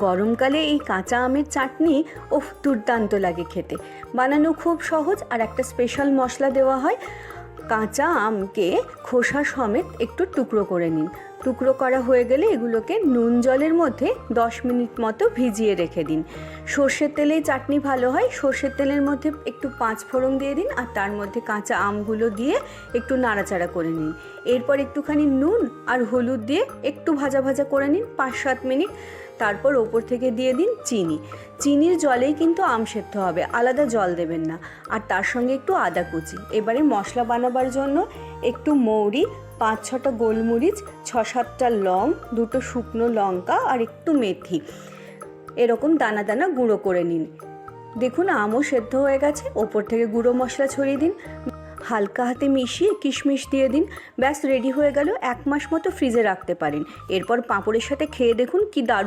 গরমকালে এই কাঁচা আমের চাটনি দুর্দান্ত লাগে খেতে। বানানো খুব সহজ, আর একটা স্পেশাল মশলা দেওয়া হয়। কাঁচা আমকে খোসা সমেত একটু টুকরো করে নিন। টুকরো করা হয়ে গেলে এগুলোকে নুন জলের মধ্যে 10 মিনিট মতো ভিজিয়ে রেখে দিন। সর্ষের তেলেই চাটনি ভালো হয়। সর্ষের তেলের মধ্যে একটু 5 ফোড়ন দিয়ে দিন, আর তার মধ্যে কাঁচা আমগুলো দিয়ে একটু নাড়াচাড়া করে নিন। এরপর একটুখানি নুন আর হলুদ দিয়ে একটু ভাজা ভাজা করে নিন 5-7 মিনিট। তারপর ওপর থেকে দিয়ে দিন চিনি। চিনির জলেই কিন্তু আম সেদ্ধ হবে, আলাদা জল দেবেন না। আর তার সঙ্গে একটু আদা কুচি। এবারে মশলা বানাবার জন্য একটু মৌরি, 5-6টা গোলমরিচ, 6-7টা লং, 2টো শুকনো লঙ্কা আর একটু মেথি এরকম দানা দানা গুঁড়ো করে নিন। দেখুন আমও সেদ্ধ হয়ে গেছে। ওপর থেকে গুঁড়ো মশলা ছড়িয়ে দিন, হালকা হাতে মিশিয়ে কিশমিশ দিয়ে দিন। ব্যাস রেডি হয়ে গেল। 1 মাস মতো ফ্রিজে রাখতে পারেন। এরপর পাঁপড়ের সাথে খেয়ে দেখুন কি দারুণ